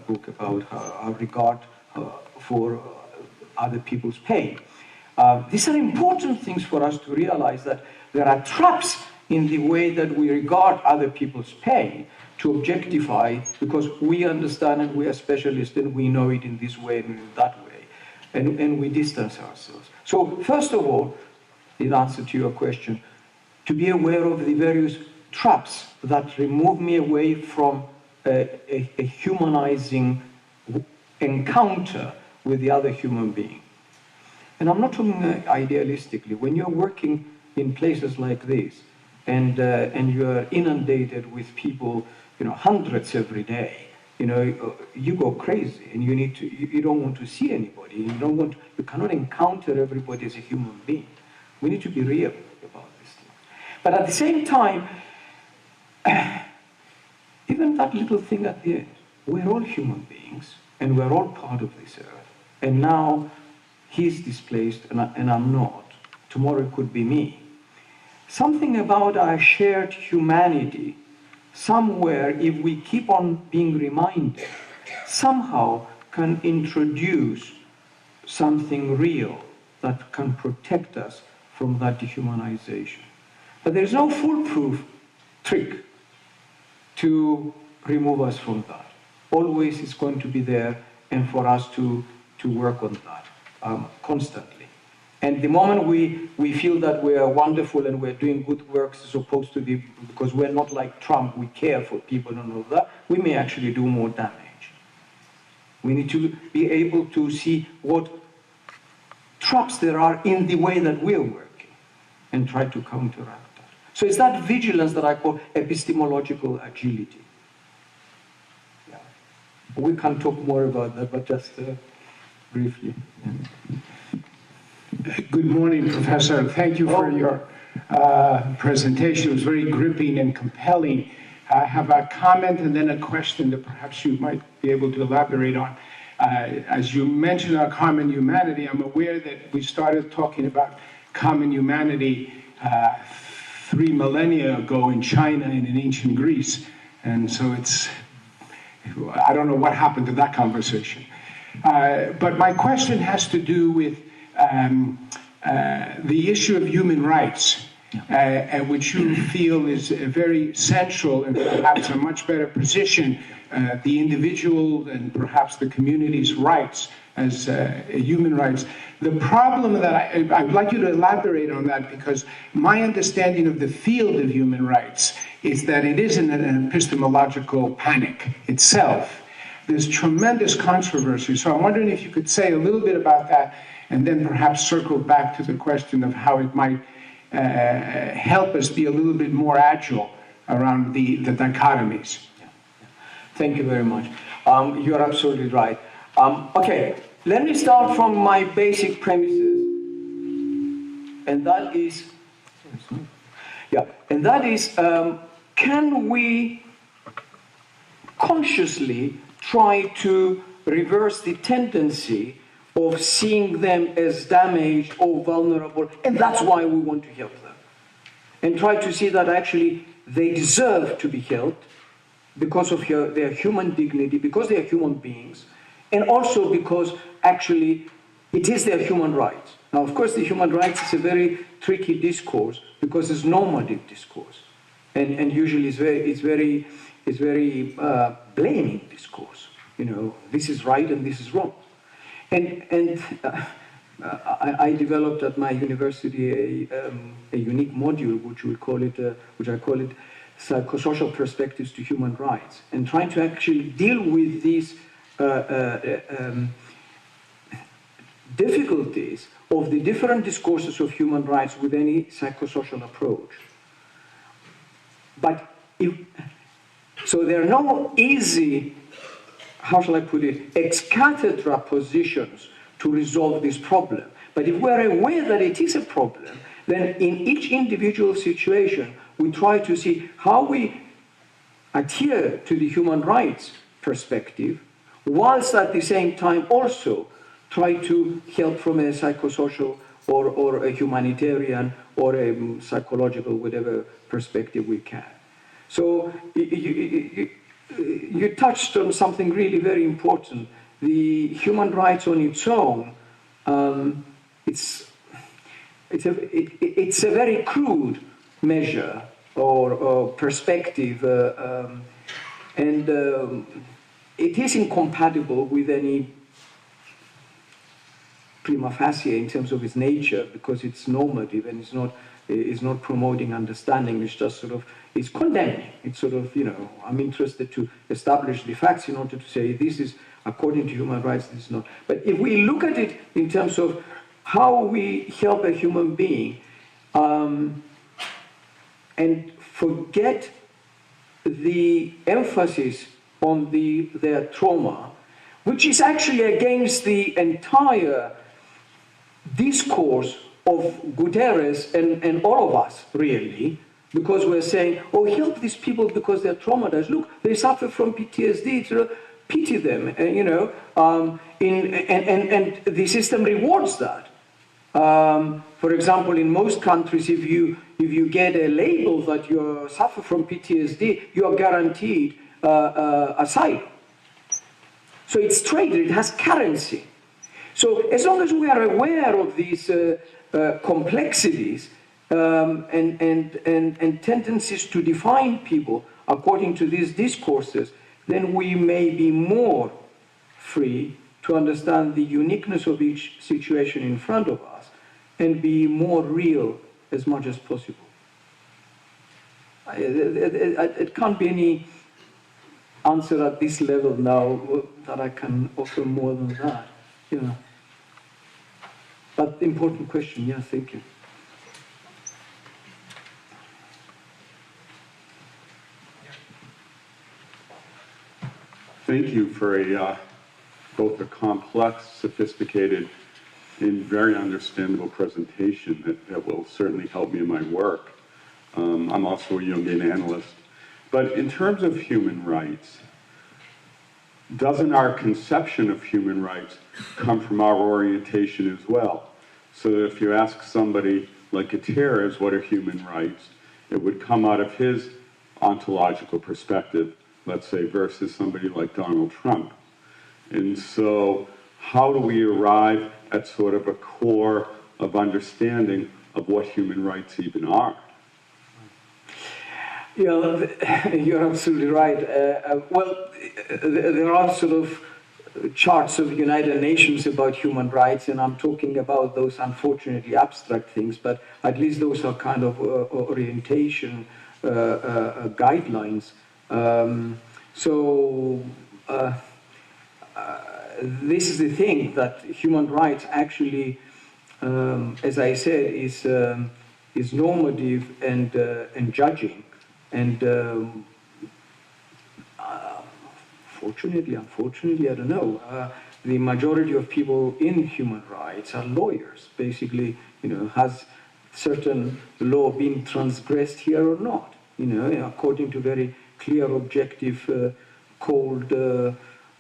book about our regard for other people's pain. These are important things for us to realize, that there are traps in the way that we regard other people's pain, to objectify, because we understand and we are specialists and we know it in this way and in that way, and we distance ourselves. So first of all, in answer to your question, to be aware of the various traps that remove me away from a humanizing encounter with the other human being. And I'm not talking idealistically. When you're working in places like this, and you're inundated with people, hundreds every day, you go crazy, and you don't want to see anybody. You cannot encounter everybody as a human being. We need to be real about this thing. But at the same time, even that little thing at the end, we're all human beings, and we're all part of this earth. And now he's displaced, and I'm not. Tomorrow it could be me. Something about our shared humanity, somewhere, if we keep on being reminded, somehow can introduce something real that can protect us from that dehumanization. But there's no foolproof trick to remove us from that. Always it's going to be there, and for us to work on that constantly. And the moment we feel that we are wonderful and we're doing good works, as opposed to because we're not like Trump, we care for people and all that, we may actually do more damage. We need to be able to see what traps there are in the way that we're working and try to counteract that. So it's that vigilance that I call epistemological agility. Yeah. We can talk more about that, but just briefly. Yeah. Good morning, Professor. Thank you for your presentation. It was very gripping and compelling. I have a comment and then a question that perhaps you might be able to elaborate on. As you mentioned our common humanity, I'm aware that we started talking about common humanity 3 millennia ago in China and in ancient Greece. And so I don't know what happened to that conversation. But my question has to do with the issue of human rights, which you feel is very central and perhaps a much better position, the individual and perhaps the community's rights as human rights. The problem that I'd like you to elaborate on that, because my understanding of the field of human rights is that it isn't an epistemological panic itself. There's tremendous controversy. So I'm wondering if you could say a little bit about that, and then perhaps circle back to the question of how it might help us be a little bit more agile around the dichotomies. Thank you very much. You're absolutely right. Okay, let me start from my basic premises. And that is, can we consciously try to reverse the tendency of seeing them as damaged or vulnerable, and that's why we want to help them, and try to see that actually they deserve to be helped because of their human dignity, because they are human beings, and also because actually it is their human rights. Now, of course, the human rights is a very tricky discourse because it's normative discourse, and usually it's very blaming discourse. This is right and this is wrong. And I developed at my university a unique module, which I call it psychosocial perspectives to human rights, and trying to actually deal with these difficulties of the different discourses of human rights with any psychosocial approach. But So there are no easy, how shall I put it, ex cathedra positions to resolve this problem. But if we're aware that it is a problem, then in each individual situation, we try to see how we adhere to the human rights perspective, whilst at the same time also try to help from a psychosocial or a humanitarian or a psychological, whatever perspective we can. So you touched on something really very important. The human rights on its own, it's a very crude measure or perspective, and it is incompatible with any prima facie in terms of its nature, because it's normative and it's not promoting understanding. It's just sort of, it's condemning. It's sort of, I'm interested to establish the facts in order to say this is according to human rights, this is not. But if we look at it in terms of how we help a human being, and forget the emphasis on their trauma, which is actually against the entire discourse of Guterres and all of us, really, because we're saying, oh, help these people because they're traumatized. Look, they suffer from PTSD, pity them, and the system rewards that. For example, in most countries, if you get a label that you suffer from PTSD, you are guaranteed asylum. So it's traded, it has currency. So as long as we are aware of these complexities and tendencies to define people according to these discourses, then we may be more free to understand the uniqueness of each situation in front of us and be more real as much as possible. It can't be any answer at this level now that I can offer more than that. But important question, yeah, thank you. Thank you for both a complex, sophisticated, and very understandable presentation that will certainly help me in my work. I'm also a Jungian analyst. But in terms of human rights, doesn't our conception of human rights come from our orientation as well? So that if you ask somebody like Guterres what are human rights, it would come out of his ontological perspective, let's say, versus somebody like Donald Trump. And so how do we arrive at sort of a core of understanding of what human rights even are? You're absolutely right. Well, there are sort of charts of United Nations about human rights, and I'm talking about those unfortunately abstract things, but at least those are kind of orientation guidelines. This is the thing, that human rights actually, as I said, is normative and judging. And fortunately, unfortunately, I don't know, the majority of people in human rights are lawyers. Basically, has certain law been transgressed here or not? According to very clear, objective, cold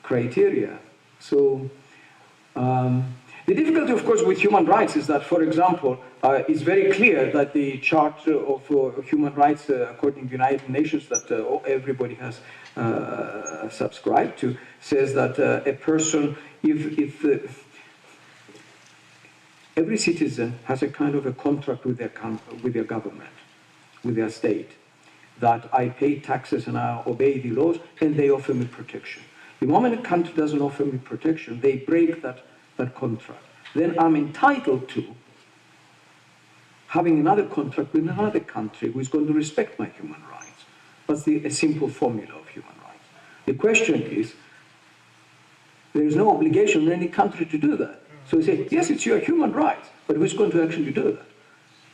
criteria. So the difficulty, of course, with human rights is that, for example, it's very clear that the chart of human rights, according to the United Nations, that everybody has subscribed to, says that a person, if every citizen has a kind of a contract with their government, with their state, that I pay taxes and I obey the laws, and they offer me protection. The moment a country doesn't offer me protection, they break that contract. Then I'm entitled to having another contract with another country who is going to respect my human rights. That's a simple formula of human rights. The question is, there is no obligation on any country to do that. So we say, yes, it's your human rights, but who's going to actually do that?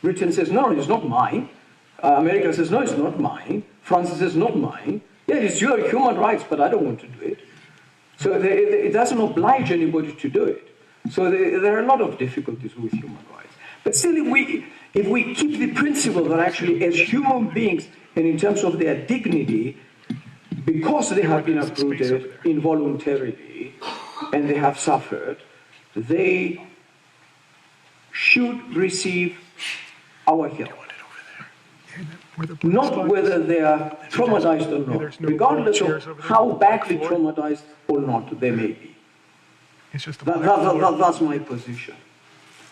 Britain says, no, it's not mine. America says, no, it's not mine. France says, not mine. Yeah, it's your human rights, but I don't want to do it. So it doesn't oblige anybody to do it. So there are a lot of difficulties with human rights. But still, if we keep the principle that actually as human beings, and in terms of their dignity, because they have been uprooted involuntarily and they have suffered, they should receive our help. Not whether they are traumatized or not, regardless of how badly traumatized or not they may be. That's my position.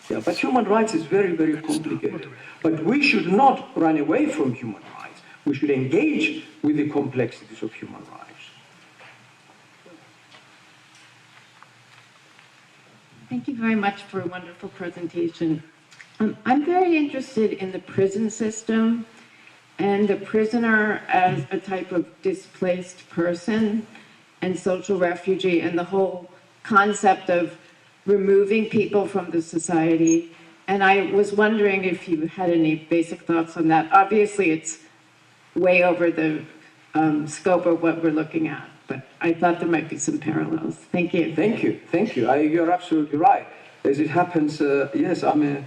Yeah, but human rights is very, very complicated. But we should not run away from human rights. We should engage with the complexities of human rights. Thank you very much for a wonderful presentation. I'm very interested in the prison system and the prisoner as a type of displaced person and social refugee, and the whole concept of removing people from the society. And I was wondering if you had any basic thoughts on that. Obviously, it's way over the scope of what we're looking at, but I thought there might be some parallels. Thank you. Thank you. Thank you. You're absolutely right. As it happens, yes, I'm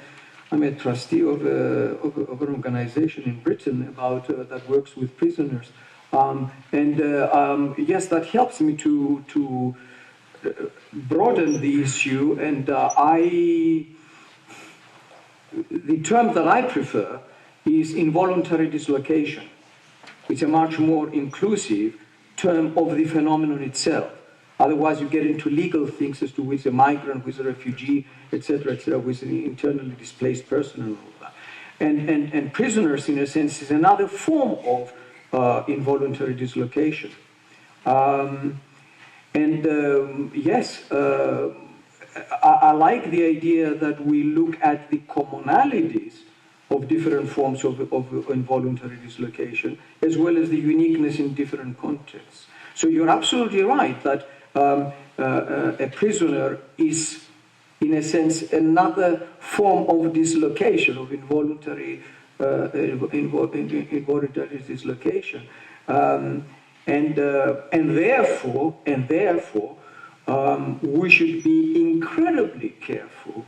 a trustee of an organization in Britain that works with prisoners. Yes, that helps me to broaden the issue. And the term that I prefer is involuntary dislocation. It's a much more inclusive term of the phenomenon itself. Otherwise, you get into legal things as to who is a migrant, who is a refugee, etc., who is an internally displaced person, and all that. And prisoners, in a sense, is another form of involuntary dislocation. Yes, I like the idea that we look at the commonalities of different forms of involuntary dislocation, as well as the uniqueness in different contexts. So you're absolutely right that a prisoner is, in a sense, another form of dislocation, of involuntary dislocation, and therefore, we should be incredibly careful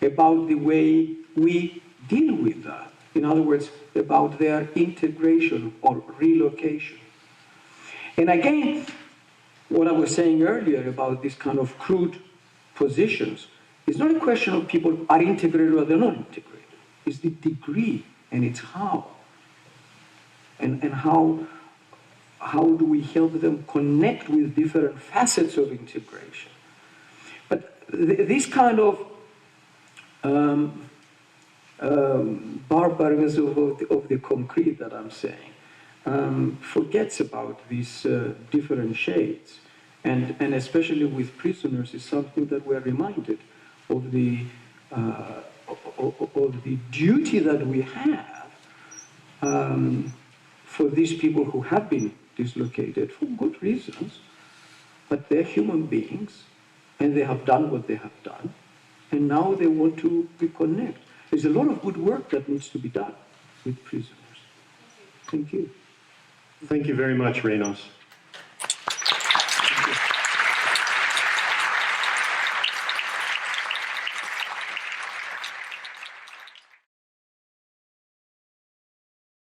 about the way we deal with that. In other words, about their integration or relocation. And again, what I was saying earlier about this kind of crude positions, it's not a question of people are integrated or they're not integrated. It's the degree, and it's how. And how do we help them connect with different facets of integration. But this kind of barbarism of the concrete that I'm saying forgets about these different shades, and especially with prisoners is something that we're reminded of the duty that we have for these people who have been dislocated for good reasons, but they're human beings and they have done what they have done, and now they want to reconnect. There's a lot of good work that needs to be done with prisoners. Thank you. Thank you very much, Renos.